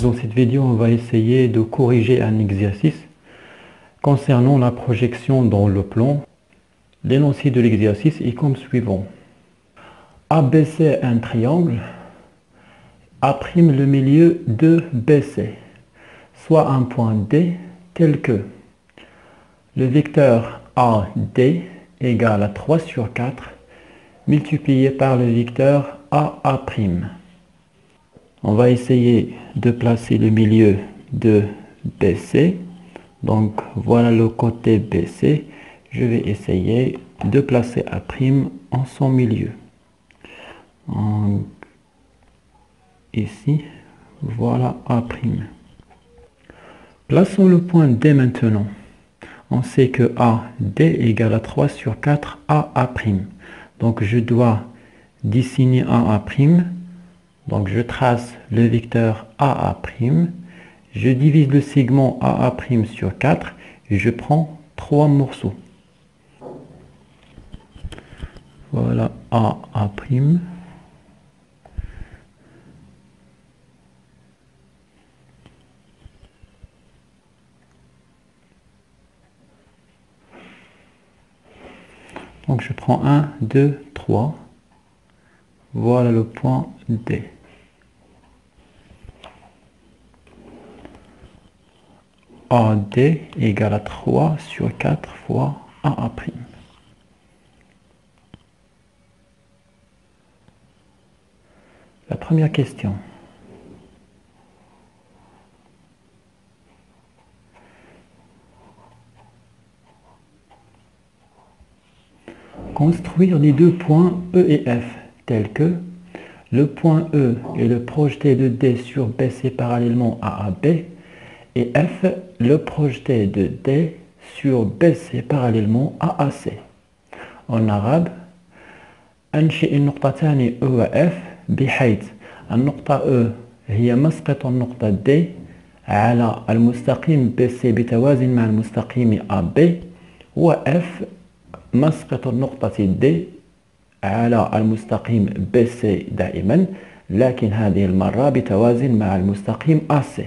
Dans cette vidéo, on va essayer de corriger un exercice concernant la projection dans le plan. L'énoncé de l'exercice est comme suivant. ABC un triangle, A' le milieu de BC, soit un point D tel que le vecteur AD égale à 3 sur 4 multiplié par le vecteur AA'. On va essayer de placer le milieu de BC. Donc voilà le côté BC. Je vais essayer de placer A' en son milieu. Ici, voilà A'. Plaçons le point D maintenant. On sait que AD égale à 3 sur 4 AA'. Donc je dois dessiner AA'. Donc je trace le vecteur AA'. Je divise le segment AA' sur 4 et je prends 3 morceaux. Voilà AA'. Donc je prends 1, 2, 3. Voilà le point D. AD égale à 3 sur 4 fois AA'. La première question. Construire les deux points E et F tels que le point E est le projeté de D sur BC parallèlement à AB et F le projeté de D sur BC parallèlement à AC. En arabe, أنشئ النقطتان E و F بحيث النقطة E هي مسقط النقطة D على المستقيم BC بتوازن مع المستقيم AB و F مسقط النقطة D على المستقيم BC دائما لكن هذه المرة بتوازن مع المستقيم AC.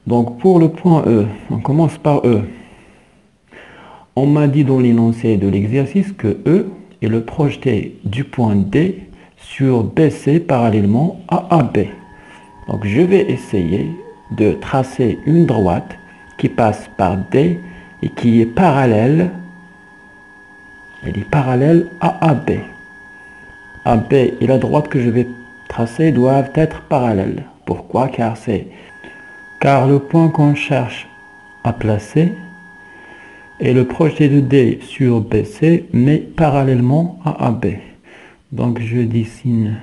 Donc pour le point E, on commence par E. On m'a dit dans l'énoncé de l'exercice que E est le projeté du point D sur BC parallèlement à AB. Donc je vais essayer de tracer une droite qui passe par D et qui est parallèle. Elle est parallèle à AB. AB et la droite que je vais tracer doivent être parallèles. Pourquoi? Car le point qu'on cherche à placer est le projeté de D sur BC, mais parallèlement à AB. Donc je dessine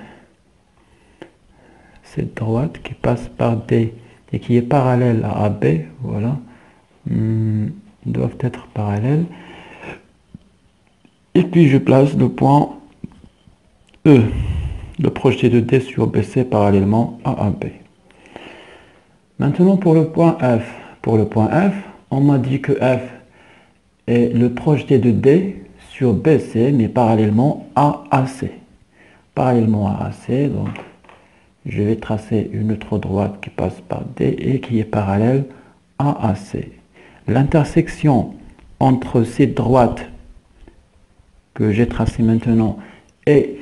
cette droite qui passe par D et qui est parallèle à AB. Voilà. Ils doivent être parallèles. Et puis je place le point E, le projeté de D sur BC parallèlement à AB. Maintenant pour le point F. Pour le point F, on m'a dit que F est le projeté de D sur BC, mais parallèlement à AC. Parallèlement à AC, donc je vais tracer une autre droite qui passe par D et qui est parallèle à AC. L'intersection entre cette droite que j'ai tracée maintenant et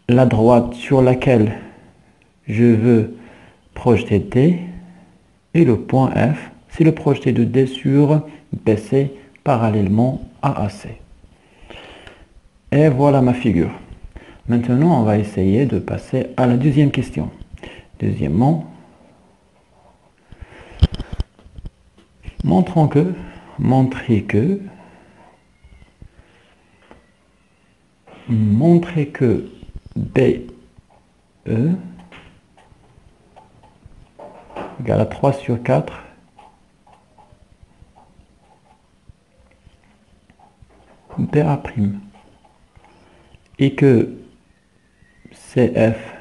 la droite sur laquelle je veux projeter D et le point F, c'est le projeté de D sur BC parallèlement à AC. Et voilà ma figure. Maintenant, on va essayer de passer à la deuxième question. Deuxièmement, montrer que BE égale à 3 sur 4 BA' et que CF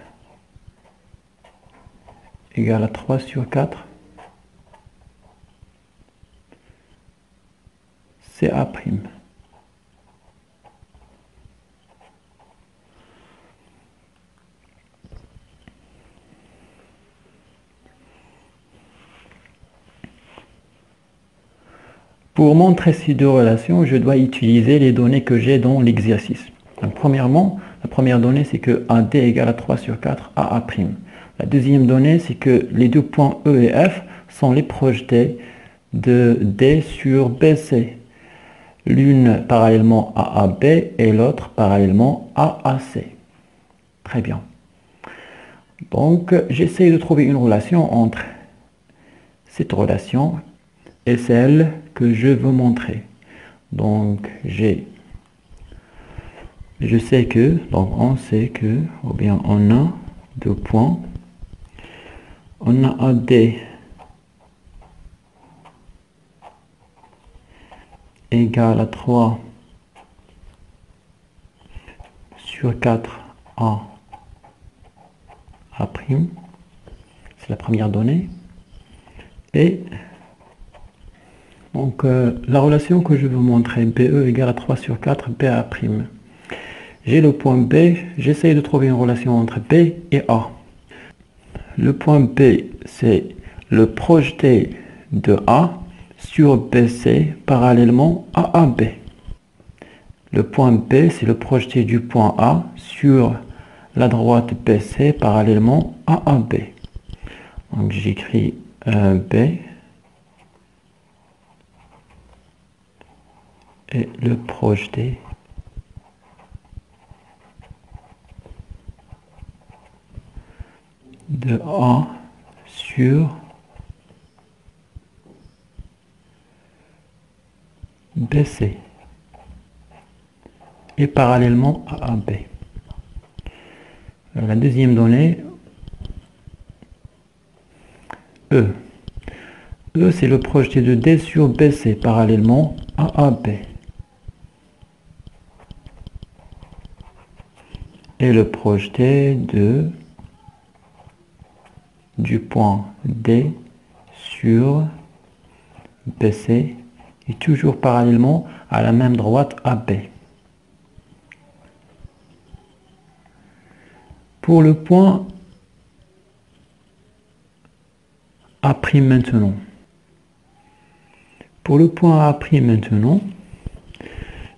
égale à 3 sur 4 CA'. Pour montrer ces deux relations, je dois utiliser les données que j'ai dans l'exercice. Premièrement, la première donnée, c'est que AD égale à 3 sur 4 AA'. La deuxième donnée, c'est que les deux points E et F sont les projetés de D sur BC. L'une parallèlement à AB et l'autre parallèlement à AC. Très bien. Donc, j'essaie de trouver une relation entre cette relation et celle que je veux montrer. Donc, je sais que, donc on sait que, ou bien on a deux points. On a AD égale à 3 sur 4 A'. C'est la première donnée. Et donc la relation que je veux montrer, BE égale à 3 sur 4 BA'. J'ai le point B, j'essaye de trouver une relation entre B et A. Le point B, c'est le projeté de A sur BC parallèlement à AB. Le point B, c'est le projeté du point A sur la droite BC parallèlement à AB. Donc j'écris B et le projeté de A sur BC et parallèlement à AB. La deuxième donnée, E. E, c'est le projeté de D sur BC parallèlement à AB. Et le projeté du point D sur BC est toujours parallèlement à la même droite AB. Pour le point A' maintenant. Pour le point A' maintenant,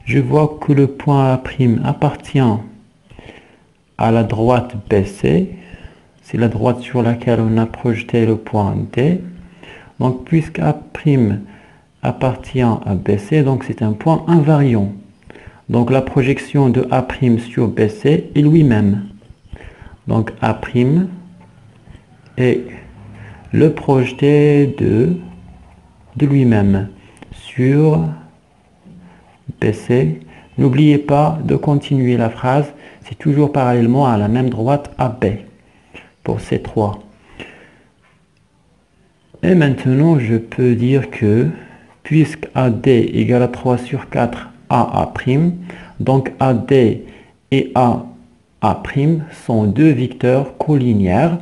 je vois que le point A' appartient à la droite BC. C'est la droite sur laquelle on a projeté le point D. Donc, puisque A' appartient à BC, donc c'est un point invariant. Donc, la projection de A' sur BC est lui-même. Donc, A' est le projeté de lui-même sur BC. N'oubliez pas de continuer la phrase. C'est toujours parallèlement à la même droite AB pour ces trois. Et maintenant, je peux dire que puisque AD égale à 3 sur 4 AA', donc AD et AA' sont deux vecteurs collinéaires.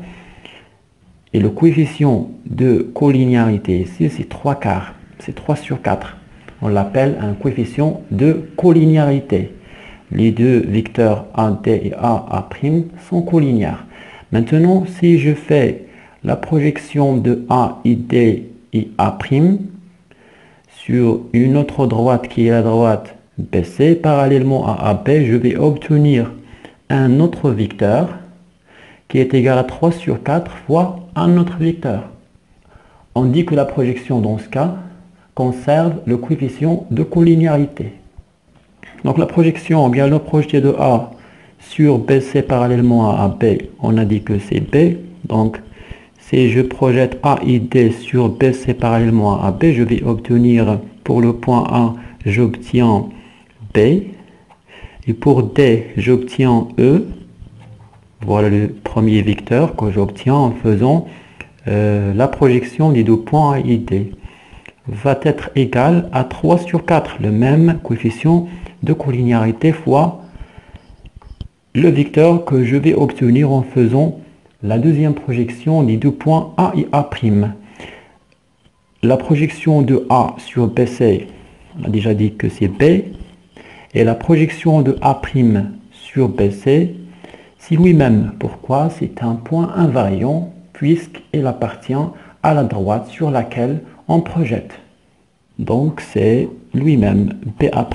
Et le coefficient de collinéarité ici, c'est 3 quarts. C'est 3 sur 4. On l'appelle un coefficient de collinéarité. Les deux vecteurs AD et AA' sont collinéaires. Maintenant, si je fais la projection de A et D et A' sur une autre droite qui est la droite BC, parallèlement à AB, je vais obtenir un autre vecteur qui est égal à 3 sur 4 fois un autre vecteur. On dit que la projection dans ce cas conserve le coefficient de collinéarité. Donc la projection, bien le projeté de A sur BC parallèlement à AB, on a dit que c'est B. Donc si je projette A et D sur BC parallèlement à AB, je vais obtenir pour le point A, j'obtiens B. Et pour D, j'obtiens E. Voilà le premier vecteur que j'obtiens en faisant la projection des deux points A et D. Va être égal à 3 sur 4, le même coefficient de collinéarité fois le vecteur que je vais obtenir en faisant la deuxième projection des deux points A et A'. La projection de A sur BC, on a déjà dit que c'est B, et la projection de A' sur BC, c'est lui-même. Pourquoi? C'est un point invariant puisqu'il appartient à la droite sur laquelle on projette. Donc c'est lui-même BA'.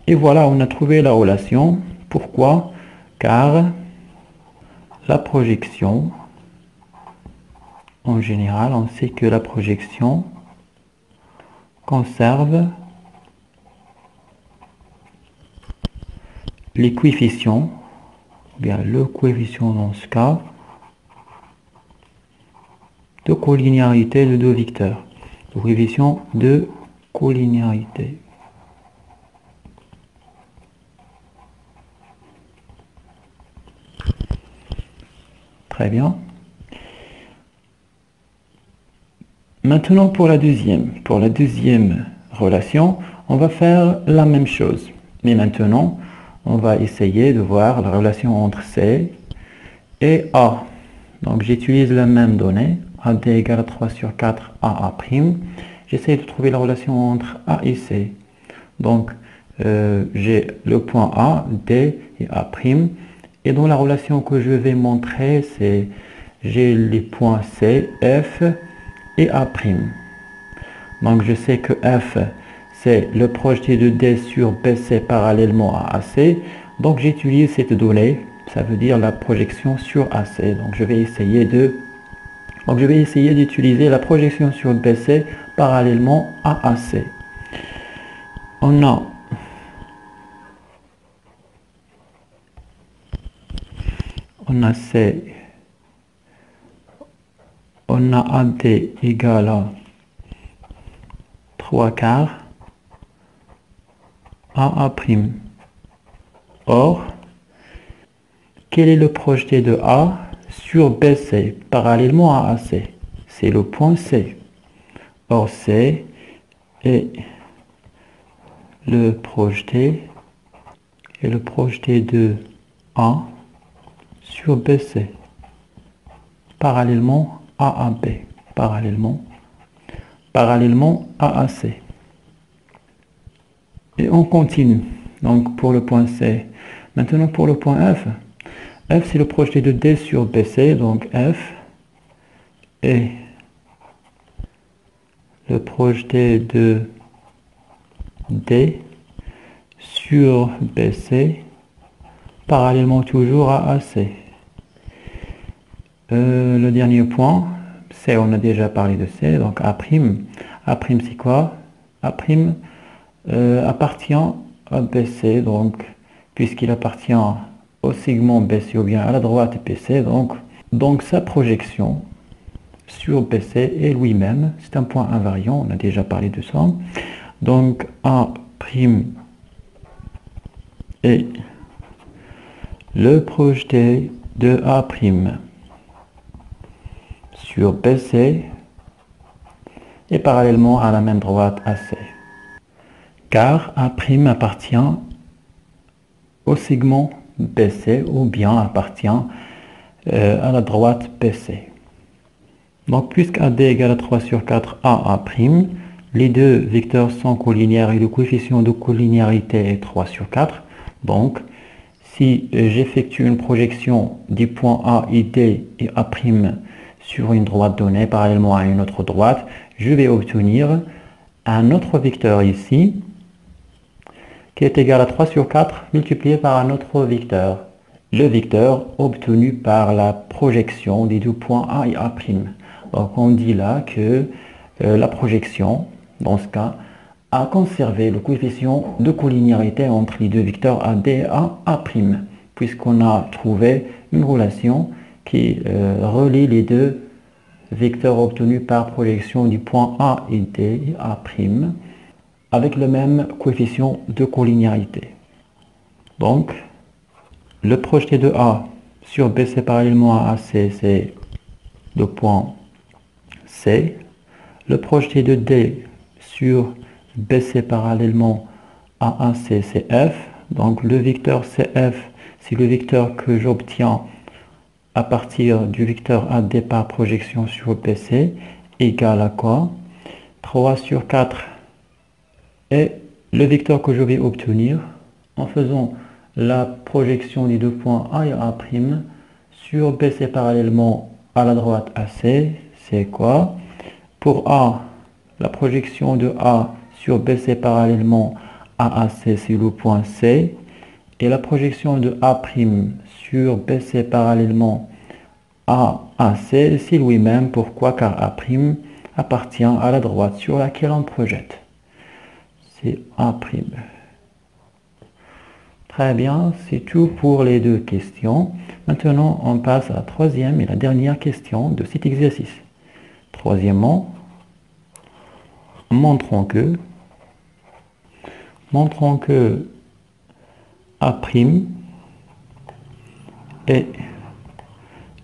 Et voilà, on a trouvé la relation. Pourquoi? Car la projection, en général, on sait que la projection conserve les coefficients, ou bien le coefficient dans ce cas, de collinéarité de deux vecteurs. Le coefficient de collinéarité. Très bien. Maintenant pour la deuxième relation, on va faire la même chose. Mais maintenant, on va essayer de voir la relation entre C et A. Donc j'utilise la même donnée, AD égale à 3 sur 4 AA'. J'essaie de trouver la relation entre A et C. Donc j'ai le point A, D et A'. Et dans la relation que je vais montrer, c'est j'ai les points C, F et A'. Donc je sais que F, c'est le projeté de D sur BC parallèlement à AC. Donc j'utilise cette donnée, ça veut dire la projection sur AC. Donc je vais essayer d'utiliser la projection sur BC parallèlement à AC. On a C, on a AD égale à 3 quarts AA'. Or, quel est le projeté de A sur BC parallèlement à AC? C'est le point C. Or, C est le projeté de A sur BC parallèlement à AB, parallèlement à AC. Et on continue. Donc pour le point C. Maintenant pour le point F. F c'est le projeté de D sur BC. Donc F est le projeté de D sur BC parallèlement toujours à AC. Le dernier point, C, on a déjà parlé de C, donc A'. A' c'est quoi? A' appartient à BC, donc puisqu'il appartient au segment BC ou bien à la droite BC, donc sa projection sur BC est lui-même, c'est un point invariant, on a déjà parlé de ça. Donc A' est le projeté de A' sur BC et parallèlement à la même droite AC. Car A' appartient au segment BC ou bien appartient à la droite BC. Donc puisque AD égale à 3 sur 4 AA', les deux vecteurs sont collinéaires et le coefficient de collinéarité est 3 sur 4. Donc si j'effectue une projection des points A et D et A' sur une droite donnée parallèlement à une autre droite, je vais obtenir un autre vecteur ici qui est égal à 3 sur 4 multiplié par un autre vecteur. Le vecteur obtenu par la projection des deux points A et A'. Donc on dit là que la projection, dans ce cas, a conservé le coefficient de collinéarité entre les deux vecteurs AD et A', puisqu'on a trouvé une relation qui relie les deux vecteurs obtenus par projection du point A et D et A' avec le même coefficient de collinéarité. Donc, le projeté de A sur BC parallèlement à AC, c'est le point C. Le projeté de D sur BC parallèlement à AC, c'est F. Donc, le vecteur CF, c'est le vecteur que j'obtiens à partir du vecteur AD par projection sur BC, égal à quoi? 3 sur 4 est le vecteur que je vais obtenir en faisant la projection des deux points A et A' sur BC parallèlement à la droite AC, c'est quoi? Pour A, la projection de A sur BC parallèlement à AC, c'est le point C. Et la projection de A' sur BC parallèlement à AC, c'est lui-même. Pourquoi? Car A' appartient à la droite sur laquelle on projette. C'est A'. Très bien, c'est tout pour les deux questions. Maintenant, on passe à la troisième et la dernière question de cet exercice. Troisièmement, montrons que A' est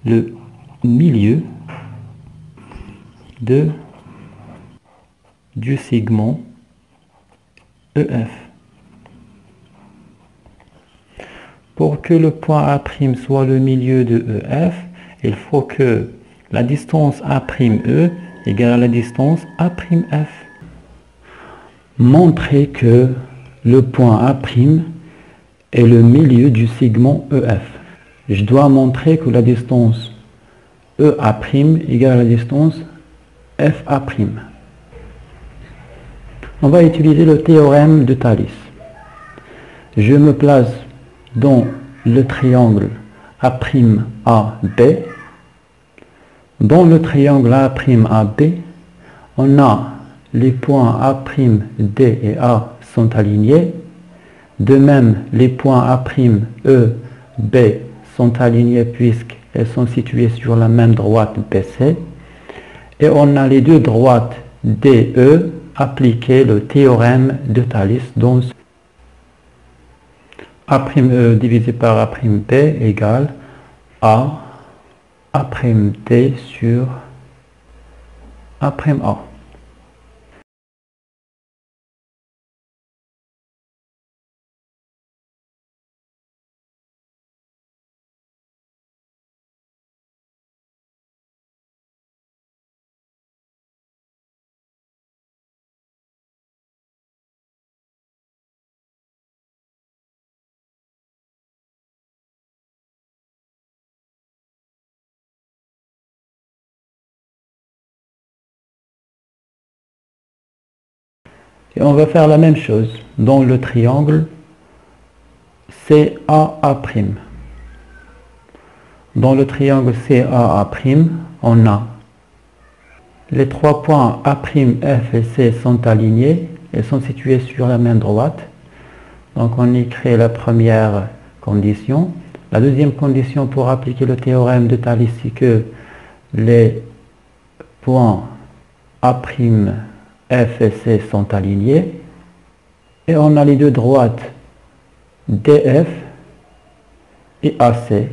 le milieu du segment EF. Pour que le point A' soit le milieu de EF, il faut que la distance A'E égale à la distance A'F. Montrer que le point A' est le milieu du segment EF. Je dois montrer que la distance EA' égale à la distance FA'. On va utiliser le théorème de Thalès. Je me place dans le triangle A'AB. Dans le triangle A'AB, on a les points A'D et A sont alignés. De même, les points A'E, B sont alignés puisqu'elles sont situées sur la même droite BC. Et on a les deux droites DE appliquer le théorème de Thalès. Donc, A'E divisé par A'B égale A'D sur A'A. Et on va faire la même chose dans le triangle CAA'. Dans le triangle CAA', on a les trois points A', F et C sont alignés et sont situés sur la même droite. Donc on écrit la première condition. La deuxième condition pour appliquer le théorème de Thalès, c'est que les points A', F et C sont alignés. Et on a les deux droites DF et AC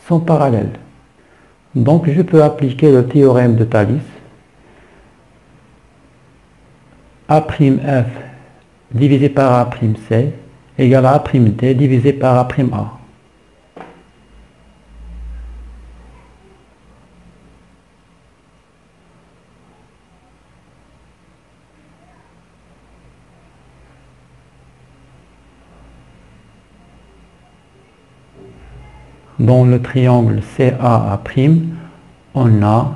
sont parallèles. Donc je peux appliquer le théorème de Thalès. A'F divisé par A'C égale à A'D divisé par A'A. Dans le triangle CAA', on a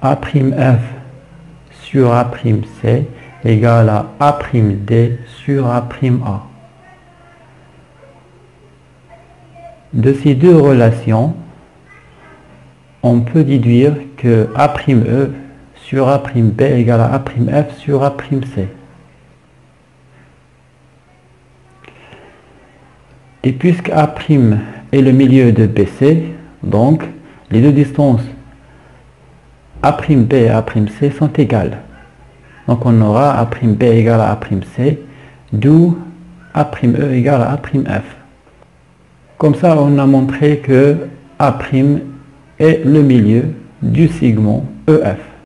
A'F sur A'C égale à A'D sur A'A. De ces deux relations, on peut déduire que A'E sur A'B égale à A'F sur A'C. Et puisque A' est le milieu de BC, donc les deux distances A'B et A'C sont égales. Donc on aura A'B égale à A'C, d'où A'E égale à A'F. Comme ça, on a montré que A' est le milieu du segment EF.